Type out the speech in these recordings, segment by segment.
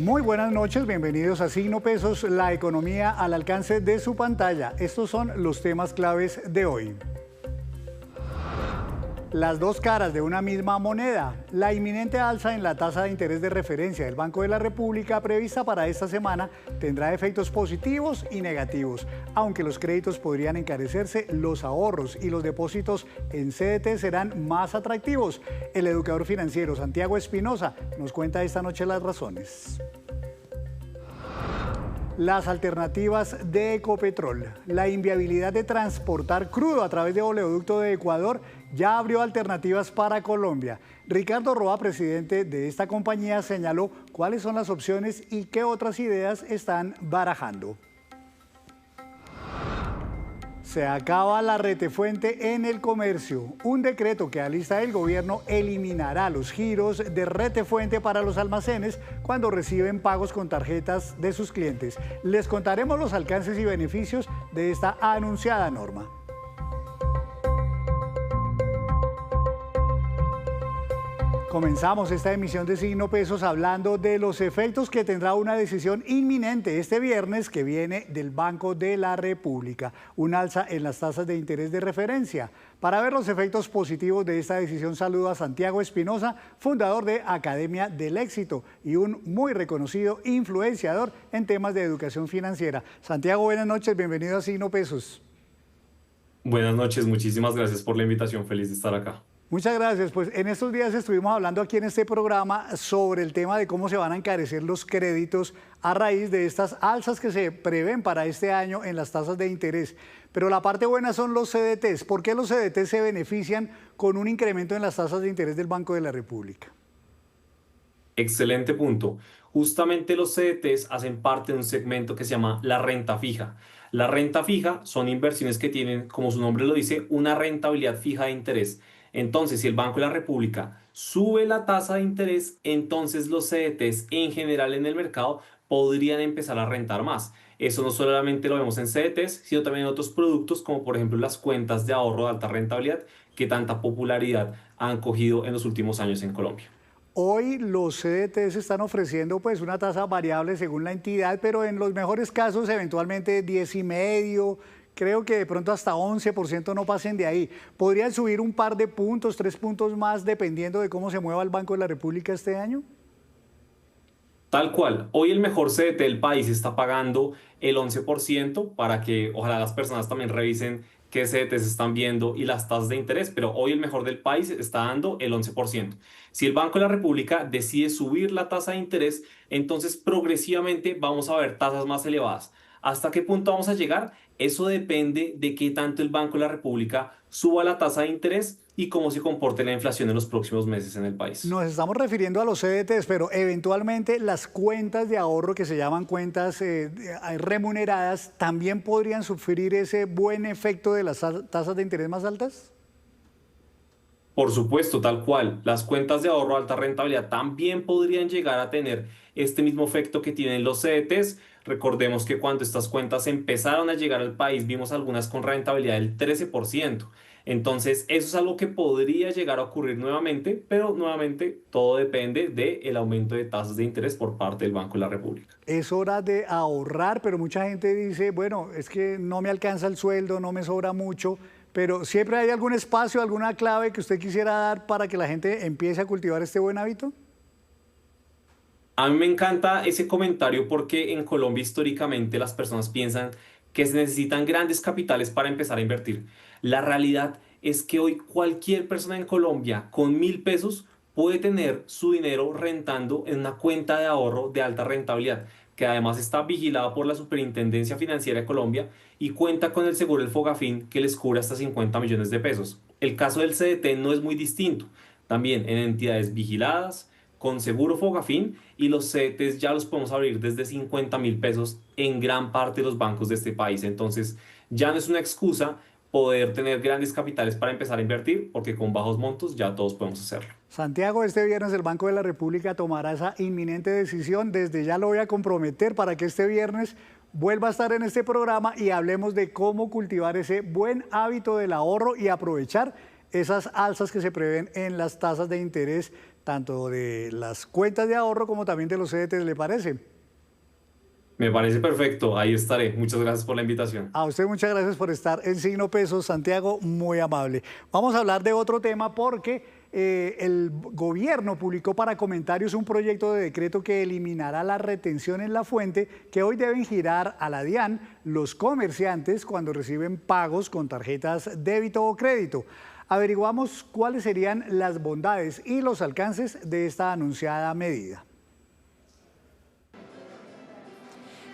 Muy buenas noches, bienvenidos a Signo Pesos, la economía al alcance de su pantalla. Estos son los temas claves de hoy. Las dos caras de una misma moneda. La inminente alza en la tasa de interés de referencia del Banco de la República prevista para esta semana tendrá efectos positivos y negativos. Aunque los créditos podrían encarecerse, los ahorros y los depósitos en CDT serán más atractivos. El educador financiero Santiago Espinosa nos cuenta esta noche las razones. Las alternativas de Ecopetrol. La inviabilidad de transportar crudo a través de oleoducto de Ecuador ya abrió alternativas para Colombia. Ricardo Roa, presidente de esta compañía, señaló cuáles son las opciones y qué otras ideas están barajando. Se acaba la retefuente en el comercio. Un decreto que alista el gobierno eliminará los giros de retefuente para los almacenes cuando reciben pagos con tarjetas de sus clientes. Les contaremos los alcances y beneficios de esta anunciada norma. Comenzamos esta emisión de Signo Pesos hablando de los efectos que tendrá una decisión inminente este viernes que viene del Banco de la República, un alza en las tasas de interés de referencia. Para ver los efectos positivos de esta decisión, saludo a Santiago Espinosa, fundador de Academia del Éxito y un muy reconocido influenciador en temas de educación financiera. Santiago, buenas noches, bienvenido a Signo Pesos. Buenas noches, muchísimas gracias por la invitación, feliz de estar acá. Muchas gracias. Pues en estos días estuvimos hablando aquí en este programa sobre el tema de cómo se van a encarecer los créditos a raíz de estas alzas que se prevén para este año en las tasas de interés. Pero la parte buena son los CDTs. ¿Por qué los CDTs se benefician con un incremento en las tasas de interés del Banco de la República? Excelente punto. Justamente los CDTs hacen parte de un segmento que se llama la renta fija. La renta fija son inversiones que tienen, como su nombre lo dice, una rentabilidad fija de interés. Entonces, si el Banco de la República sube la tasa de interés, entonces los CDTs en general en el mercado podrían empezar a rentar más. Eso no solamente lo vemos en CDTs, sino también en otros productos como por ejemplo las cuentas de ahorro de alta rentabilidad que tanta popularidad han cogido en los últimos años en Colombia. Hoy los CDTs están ofreciendo pues una tasa variable según la entidad, pero en los mejores casos eventualmente 10,5%, creo que de pronto hasta 11% no pasen de ahí. ¿Podrían subir un par de puntos, 3 puntos más dependiendo de cómo se mueva el Banco de la República este año? Tal cual, hoy el mejor CDT del país está pagando el 11% para que ojalá las personas también revisen qué CDTs están viendo y las tasas de interés, pero hoy el mejor del país está dando el 11%. Si el Banco de la República decide subir la tasa de interés, entonces progresivamente vamos a ver tasas más elevadas. ¿Hasta qué punto vamos a llegar? Eso depende de qué tanto el Banco de la República suba la tasa de interés y cómo se comporte la inflación en los próximos meses en el país. Nos estamos refiriendo a los CDTs, pero eventualmente las cuentas de ahorro que se llaman cuentas remuneradas también podrían sufrir ese buen efecto de las tasas de interés más altas. Por supuesto, tal cual. Las cuentas de ahorro de alta rentabilidad también podrían llegar a tener este mismo efecto que tienen los CDTs. Recordemos que cuando estas cuentas empezaron a llegar al país, vimos algunas con rentabilidad del 13%. Entonces, eso es algo que podría llegar a ocurrir nuevamente, pero nuevamente todo depende del aumento de tasas de interés por parte del Banco de la República. Es hora de ahorrar, pero mucha gente dice, bueno, es que no me alcanza el sueldo, no me sobra mucho. Pero ¿siempre hay algún espacio, alguna clave que usted quisiera dar para que la gente empiece a cultivar este buen hábito? A mí me encanta ese comentario porque en Colombia históricamente las personas piensan que se necesitan grandes capitales para empezar a invertir. La realidad es que hoy cualquier persona en Colombia con 1.000 pesos puede tener su dinero rentando en una cuenta de ahorro de alta rentabilidad, que además está vigilada por la Superintendencia Financiera de Colombia y cuenta con el seguro del Fogafín que les cubre hasta 50 millones de pesos. El caso del CDT no es muy distinto, también en entidades vigiladas, con seguro Fogafín, y los CDTs ya los podemos abrir desde 50.000 pesos en gran parte de los bancos de este país. Entonces ya no es una excusa poder tener grandes capitales para empezar a invertir, porque con bajos montos ya todos podemos hacerlo. Santiago, este viernes el Banco de la República tomará esa inminente decisión. Desde ya lo voy a comprometer para que este viernes vuelva a estar en este programa y hablemos de cómo cultivar ese buen hábito del ahorro y aprovechar esas alzas que se prevén en las tasas de interés tanto de las cuentas de ahorro como también de los CDTs, ¿le parece? Me parece perfecto, ahí estaré. Muchas gracias por la invitación. A usted muchas gracias por estar en Signo Pesos, Santiago, muy amable. Vamos a hablar de otro tema porque el gobierno publicó para comentarios un proyecto de decreto que eliminará la retención en la fuente que hoy deben girar a la DIAN los comerciantes cuando reciben pagos con tarjetas débito o crédito. Averiguamos cuáles serían las bondades y los alcances de esta anunciada medida.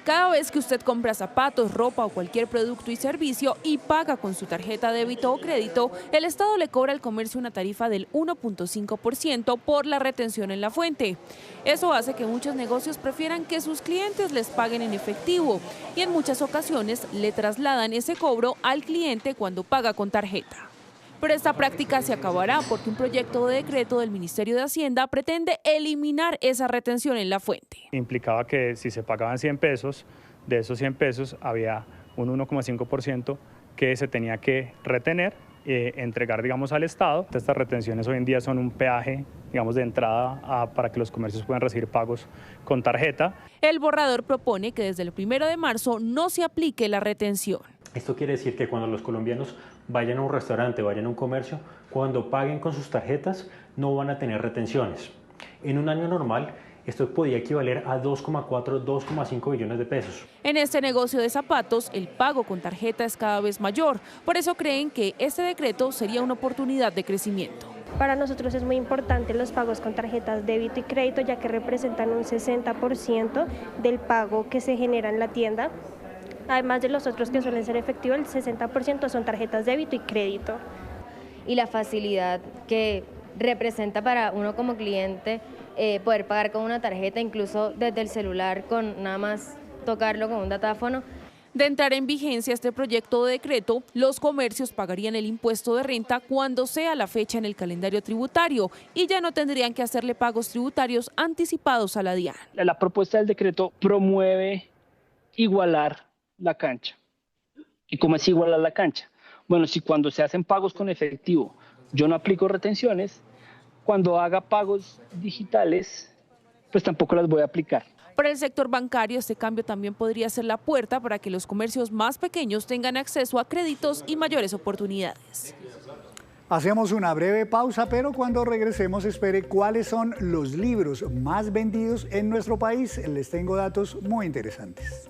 Cada vez que usted compra zapatos, ropa o cualquier producto y servicio y paga con su tarjeta débito o crédito, el Estado le cobra al comercio una tarifa del 1.5% por la retención en la fuente. Eso hace que muchos negocios prefieran que sus clientes les paguen en efectivo y en muchas ocasiones le trasladan ese cobro al cliente cuando paga con tarjeta. Pero esta práctica se acabará porque un proyecto de decreto del Ministerio de Hacienda pretende eliminar esa retención en la fuente. Implicaba que si se pagaban 100 pesos, de esos 100 pesos había un 1,5% que se tenía que retener, entregar, digamos, al Estado. Estas retenciones hoy en día son un peaje, digamos, de entrada para que los comercios puedan recibir pagos con tarjeta. El borrador propone que desde el 1 de marzo no se aplique la retención. Esto quiere decir que cuando los colombianos vayan a un restaurante, vayan a un comercio, cuando paguen con sus tarjetas no van a tener retenciones. En un año normal, esto podía equivaler a 2,4, 2,5 billones de pesos. En este negocio de zapatos, el pago con tarjeta es cada vez mayor. Por eso creen que este decreto sería una oportunidad de crecimiento. Para nosotros es muy importante los pagos con tarjetas débito y crédito, ya que representan un 60% del pago que se genera en la tienda. Además de los otros que suelen ser efectivos, el 60% son tarjetas débito y crédito. Y la facilidad que representa para uno como cliente poder pagar con una tarjeta, incluso desde el celular, con nada más tocarlo con un datáfono. De entrar en vigencia este proyecto de decreto, los comercios pagarían el impuesto de renta cuando sea la fecha en el calendario tributario y ya no tendrían que hacerle pagos tributarios anticipados a la DIAN. La propuesta del decreto promueve igualar la cancha. ¿Y cómo es igualar la cancha? Bueno, si cuando se hacen pagos con efectivo yo no aplico retenciones, cuando haga pagos digitales, pues tampoco las voy a aplicar. Para el sector bancario, este cambio también podría ser la puerta para que los comercios más pequeños tengan acceso a créditos y mayores oportunidades. Hacemos una breve pausa, pero cuando regresemos espere cuáles son los libros más vendidos en nuestro país. Les tengo datos muy interesantes.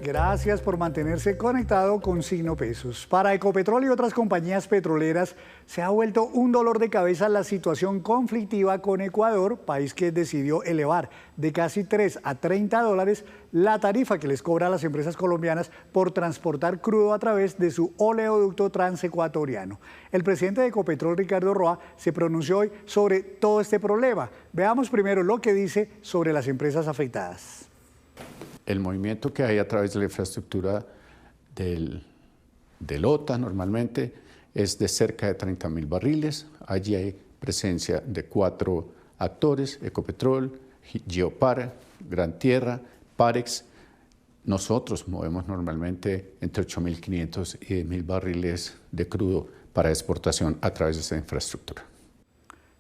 Gracias por mantenerse conectado con Signo Pesos. Para Ecopetrol y otras compañías petroleras se ha vuelto un dolor de cabeza la situación conflictiva con Ecuador, país que decidió elevar de casi 3 a 30 dólares la tarifa que les cobra a las empresas colombianas por transportar crudo a través de su oleoducto transecuatoriano. El presidente de Ecopetrol, Ricardo Roa, se pronunció hoy sobre todo este problema. Veamos primero lo que dice sobre las empresas afectadas. El movimiento que hay a través de la infraestructura del OTA normalmente es de cerca de 30.000 barriles. Allí hay presencia de 4 actores: Ecopetrol, Geopar, Gran Tierra, Parex. Nosotros movemos normalmente entre 8.500 y 10.000 barriles de crudo para exportación a través de esta infraestructura.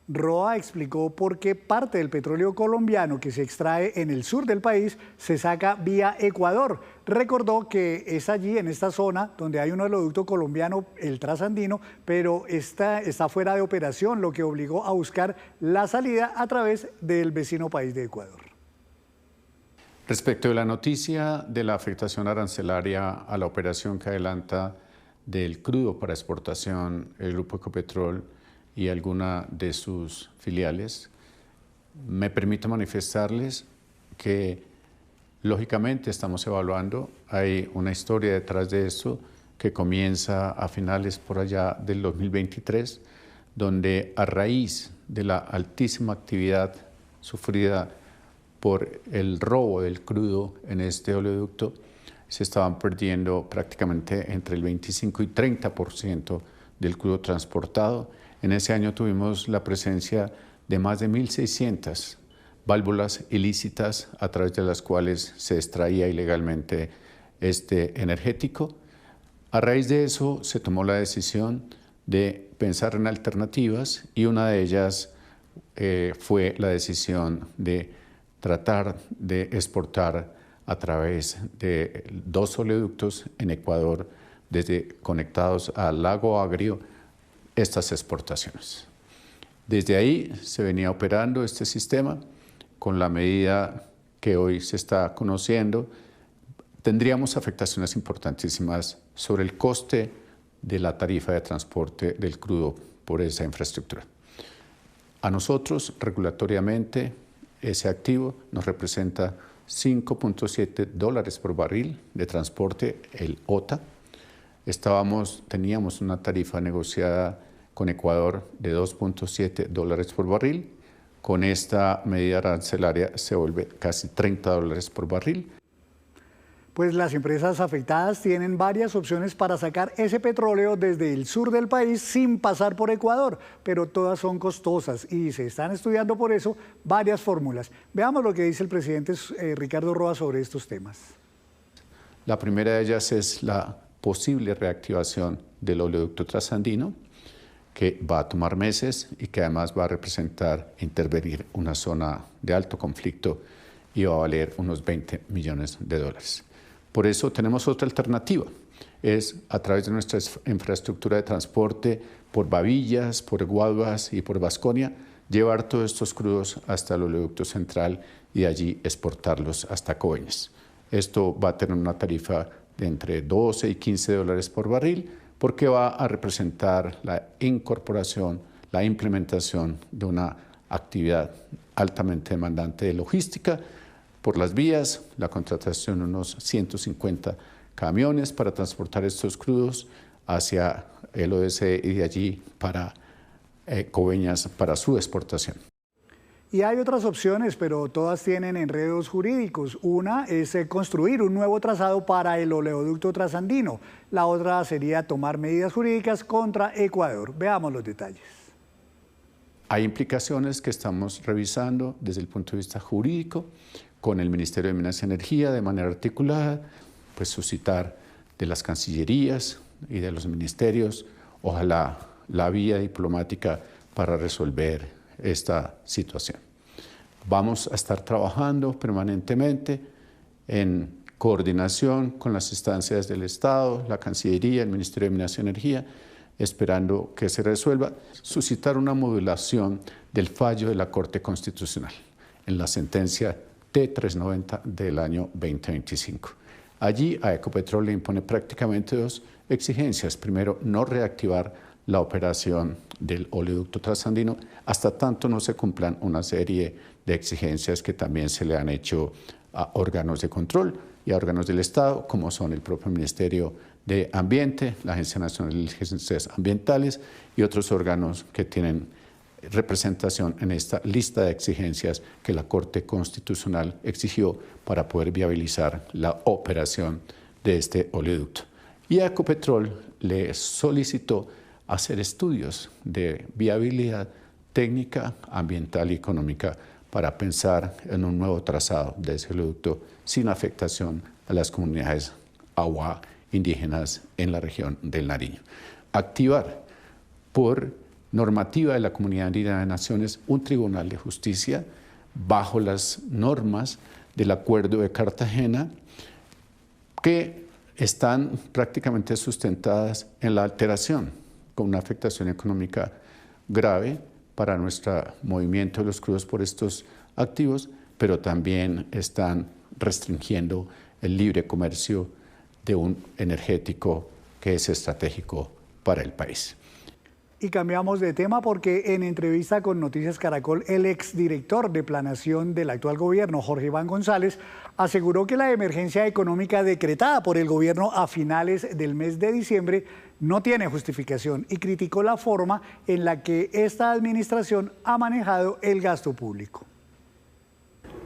Roa explicó por qué parte del petróleo colombiano que se extrae en el sur del país se saca vía Ecuador. Recordó que es allí, en esta zona, donde hay un oleoducto colombiano, el Trasandino, pero está fuera de operación, lo que obligó a buscar la salida a través del vecino país de Ecuador. Respecto de la noticia de la afectación arancelaria a la operación que adelanta del crudo para exportación el Grupo Ecopetrol y alguna de sus filiales, me permito manifestarles que lógicamente estamos evaluando, hay una historia detrás de esto que comienza a finales por allá del 2023, donde a raíz de la altísima actividad sufrida por el robo del crudo en este oleoducto, se estaban perdiendo prácticamente entre el 25 y 30% del crudo transportado. En ese año tuvimos la presencia de más de 1.600 válvulas ilícitas a través de las cuales se extraía ilegalmente este energético. A raíz de eso se tomó la decisión de pensar en alternativas y una de ellas fue la decisión de tratar de exportar a través de 2 oleoductos en Ecuador, conectados al lago Agrio, estas exportaciones. Desde ahí se venía operando este sistema con la medida que hoy se está conociendo. Tendríamos afectaciones importantísimas sobre el coste de la tarifa de transporte del crudo por esa infraestructura. A nosotros, regulatoriamente, ese activo nos representa $5.7 por barril de transporte, el OTA. Teníamos una tarifa negociada con Ecuador de $2.7 por barril. Con esta medida arancelaria se vuelve casi $30 por barril. Pues las empresas afectadas tienen varias opciones para sacar ese petróleo desde el sur del país sin pasar por Ecuador, pero todas son costosas y se están estudiando por eso varias fórmulas. Veamos lo que dice el presidente Ricardo Roa sobre estos temas. La primera de ellas es la posible reactivación del oleoducto trasandino, que va a tomar meses y que además va a representar intervenir una zona de alto conflicto y va a valer unos $20 millones. Por eso tenemos otra alternativa, es a través de nuestra infraestructura de transporte por Babillas, por Guaduas y por Vasconia, llevar todos estos crudos hasta el oleoducto central y de allí exportarlos hasta Coveñas. Esto va a tener una tarifa de entre 12 y $15 por barril, porque va a representar la incorporación, la implementación de una actividad altamente demandante de logística por las vías, la contratación de unos 150 camiones para transportar estos crudos hacia el ODC y de allí para Coveñas para su exportación. Y hay otras opciones, pero todas tienen enredos jurídicos. Una es construir un nuevo trazado para el oleoducto trasandino. La otra sería tomar medidas jurídicas contra Ecuador. Veamos los detalles. Hay implicaciones que estamos revisando desde el punto de vista jurídico con el Ministerio de Minas y Energía de manera articulada, pues suscitar de las cancillerías y de los ministerios, ojalá la vía diplomática para resolver esta situación. Vamos a estar trabajando permanentemente en coordinación con las instancias del Estado, la Cancillería, el Ministerio de Minas y Energía, esperando que se resuelva, suscitar una modulación del fallo de la Corte Constitucional en la sentencia T390 del año 2025. Allí a Ecopetrol le impone prácticamente 2 exigencias. Primero, no reactivar la operación del oleoducto trasandino hasta tanto no se cumplan una serie de exigencias que también se le han hecho a órganos de control y a órganos del Estado, como son el propio Ministerio de Ambiente, la Agencia Nacional de Licencias Ambientales y otros órganos que tienen representación en esta lista de exigencias que la Corte Constitucional exigió para poder viabilizar la operación de este oleoducto. Y a Ecopetrol le solicitó hacer estudios de viabilidad técnica, ambiental y económica para pensar en un nuevo trazado de ese oleoducto sin afectación a las comunidades agua indígenas en la región del Nariño. Activar por normativa de la Comunidad Andina de Naciones un tribunal de justicia bajo las normas del Acuerdo de Cartagena que están prácticamente sustentadas en la alteración con una afectación económica grave para nuestro movimiento de los crudos por estos activos, pero también están restringiendo el libre comercio de un energético que es estratégico para el país. Y cambiamos de tema porque en entrevista con Noticias Caracol, el exdirector de Planación del actual gobierno, Jorge Iván González, aseguró que la emergencia económica decretada por el gobierno a finales del mes de diciembre no tiene justificación y criticó la forma en la que esta administración ha manejado el gasto público.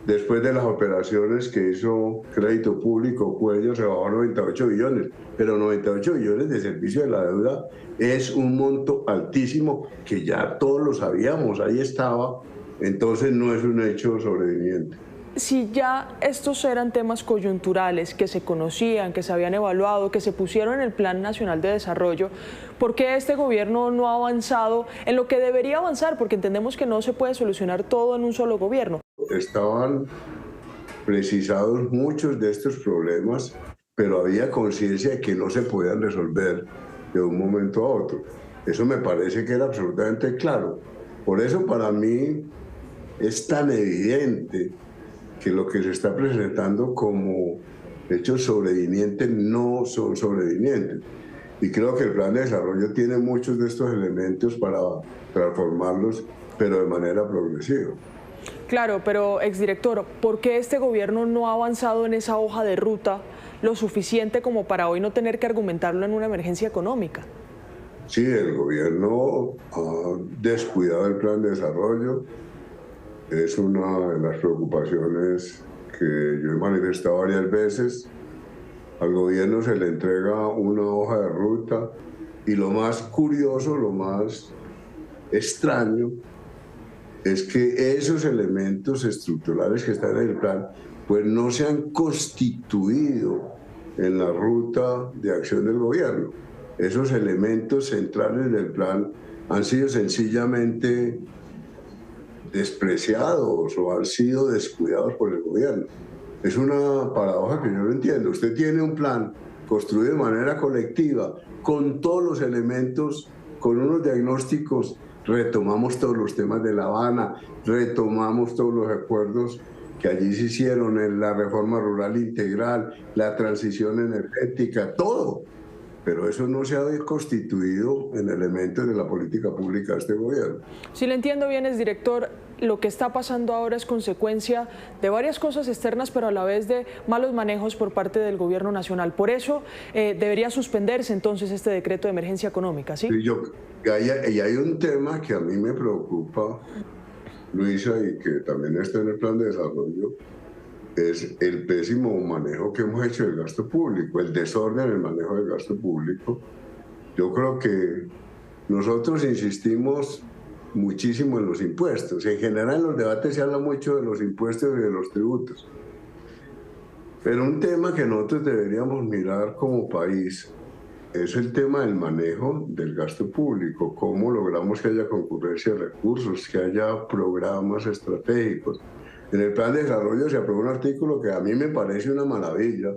Después de las operaciones que hizo Crédito Público, Cuello se bajó a 98 billones, pero 98 billones de servicio de la deuda es un monto altísimo que ya todos lo sabíamos, ahí estaba, entonces no es un hecho sobreviviente. si ya estos eran temas coyunturales que se conocían, que se habían evaluado, que se pusieron en el Plan Nacional de Desarrollo, ¿por qué este gobierno no ha avanzado en lo que debería avanzar? Porque entendemos que no se puede solucionar todo en un solo gobierno. Estaban precisados muchos de estos problemas, pero había conciencia de que no se podían resolver de un momento a otro. Eso me parece que era absolutamente claro. Por eso para mí es tan evidente que lo que se está presentando como hechos sobrevinientes no son sobrevinientes. Y creo que el plan de desarrollo tiene muchos de estos elementos para transformarlos, pero de manera progresiva. Claro, pero exdirector, ¿por qué este gobierno no ha avanzado en esa hoja de ruta lo suficiente como para hoy no tener que argumentarlo en una emergencia económica? Sí, el gobierno ha descuidado el plan de desarrollo. Es una de las preocupaciones que yo he manifestado varias veces. Al gobierno se le entrega una hoja de ruta y lo más curioso, lo más extraño, es que esos elementos estructurales que están en el plan pues no se han constituido en la ruta de acción del gobierno. Esos elementos centrales del plan han sido sencillamente despreciados o han sido descuidados por el gobierno. Es una paradoja que yo no entiendo. Usted tiene un plan construido de manera colectiva, con todos los elementos, con unos diagnósticos, retomamos todos los temas de La Habana, retomamos todos los acuerdos que allí se hicieron en la reforma rural integral, la transición energética, todo. Pero eso no se ha constituido en elementos de la política pública de este gobierno. Si le entiendo bien, exdirector, lo que está pasando ahora es consecuencia de varias cosas externas, pero a la vez de malos manejos por parte del gobierno nacional. Por eso debería suspenderse entonces este decreto de emergencia económica, ¿sí? Y hay un tema que a mí me preocupa, Luisa, y que también está en el plan de desarrollo, es el pésimo manejo que hemos hecho del gasto público, el desorden en el manejo del gasto público. Yo creo que nosotros insistimos muchísimo en los impuestos. En general en los debates se habla mucho de los impuestos y de los tributos. Pero un tema que nosotros deberíamos mirar como país es el tema del manejo del gasto público, cómo logramos que haya concurrencia de recursos, que haya programas estratégicos. En el plan de desarrollo se aprobó un artículo que a mí me parece una maravilla,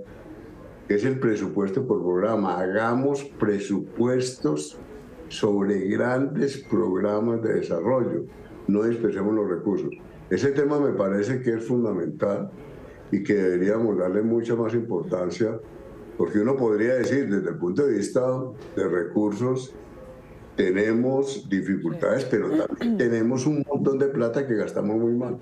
que es el presupuesto por programa. Hagamos presupuestos sobre grandes programas de desarrollo, no desperdiciemos los recursos. Ese tema me parece que es fundamental y que deberíamos darle mucha más importancia, porque uno podría decir, desde el punto de vista de recursos, tenemos dificultades, pero también tenemos un montón de plata que gastamos muy mal.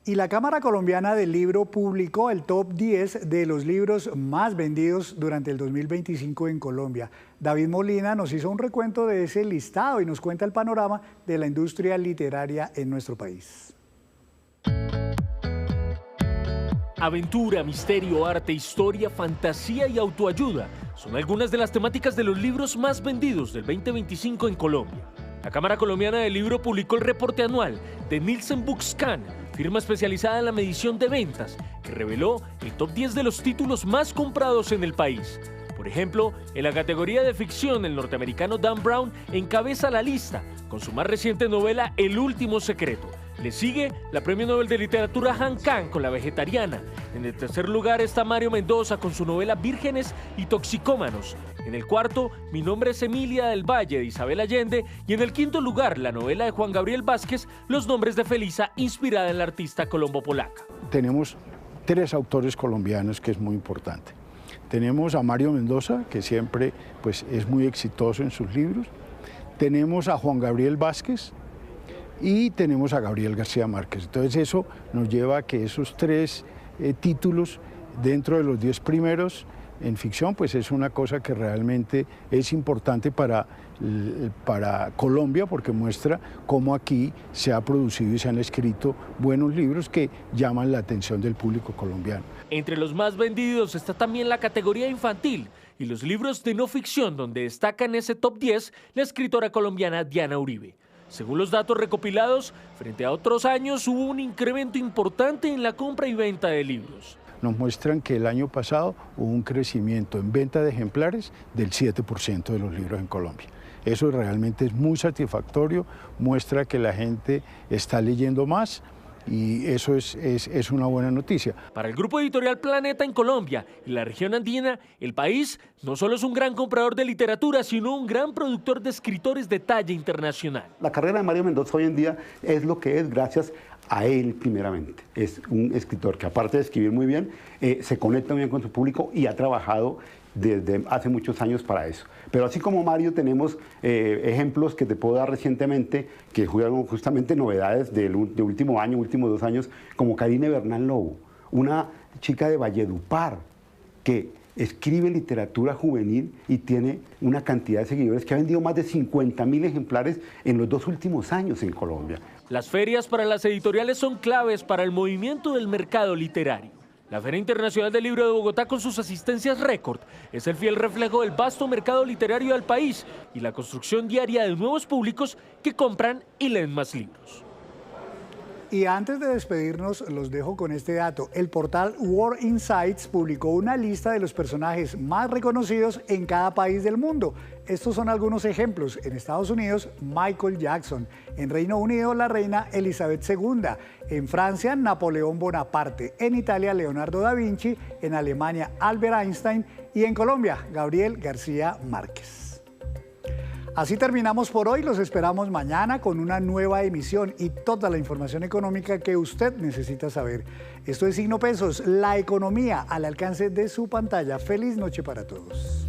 Y la Cámara Colombiana del Libro publicó el top 10 de los libros más vendidos durante el 2025 en Colombia. David Molina nos hizo un recuento de ese listado y nos cuenta el panorama de la industria literaria en nuestro país. Aventura, misterio, arte, historia, fantasía y autoayuda son algunas de las temáticas de los libros más vendidos del 2025 en Colombia. La Cámara Colombiana del Libro publicó el reporte anual de Nielsen BookScan, firma especializada en la medición de ventas, que reveló el top 10 de los títulos más comprados en el país. Por ejemplo, en la categoría de ficción, el norteamericano Dan Brown encabeza la lista con su más reciente novela El último secreto. Le sigue la Premio Nobel de Literatura Han Kang con La vegetariana. En el tercer lugar está Mario Mendoza con su novela Vírgenes y Toxicómanos. En el cuarto, Mi nombre es Emilia del Valle de Isabel Allende. Y en el quinto lugar, la novela de Juan Gabriel Vázquez, Los nombres de Felisa, inspirada en la artista colombo-polaca. Tenemos 3 autores colombianos que es muy importante. Tenemos a Mario Mendoza, que siempre pues, es muy exitoso en sus libros. Tenemos a Juan Gabriel Vázquez y tenemos a Gabriel García Márquez. Entonces eso nos lleva a que esos 3 títulos dentro de los 10 primeros en ficción, pues es una cosa que realmente es importante para Colombia, porque muestra cómo aquí se ha producido y se han escrito buenos libros que llaman la atención del público colombiano. Entre los más vendidos está también la categoría infantil y los libros de no ficción, donde destaca en ese top 10 la escritora colombiana Diana Uribe. Según los datos recopilados, frente a otros años hubo un incremento importante en la compra y venta de libros. Nos muestran que el año pasado hubo un crecimiento en venta de ejemplares del 7% de los libros en Colombia. Eso realmente es muy satisfactorio, muestra que la gente está leyendo más y eso es una buena noticia. Para el Grupo Editorial Planeta en Colombia y la región andina, el país no solo es un gran comprador de literatura, sino un gran productor de escritores de talla internacional. La carrera de Mario Mendoza hoy en día es lo que es gracias a él primeramente. Es un escritor que, aparte de escribir muy bien, se conecta muy bien con su público y ha trabajado desde hace muchos años para eso. Pero así como Mario, tenemos ejemplos que te puedo dar recientemente que fueron justamente novedades de último año, últimos 2 años, como Karine Bernal Lobo, una chica de Valledupar que escribe literatura juvenil y tiene una cantidad de seguidores que ha vendido más de 50.000 ejemplares en los 2 últimos años en Colombia. Las ferias para las editoriales son claves para el movimiento del mercado literario. La Feria Internacional del Libro de Bogotá, con sus asistencias récord, es el fiel reflejo del vasto mercado literario del país y la construcción diaria de nuevos públicos que compran y leen más libros. Y antes de despedirnos, los dejo con este dato. El portal World Insights publicó una lista de los personajes más reconocidos en cada país del mundo. Estos son algunos ejemplos. En Estados Unidos, Michael Jackson. En Reino Unido, la reina Elizabeth II. En Francia, Napoleón Bonaparte. En Italia, Leonardo da Vinci. En Alemania, Albert Einstein. Y en Colombia, Gabriel García Márquez. Así terminamos por hoy, los esperamos mañana con una nueva emisión y toda la información económica que usted necesita saber. Esto es Signo Pesos, la economía al alcance de su pantalla. Feliz noche para todos.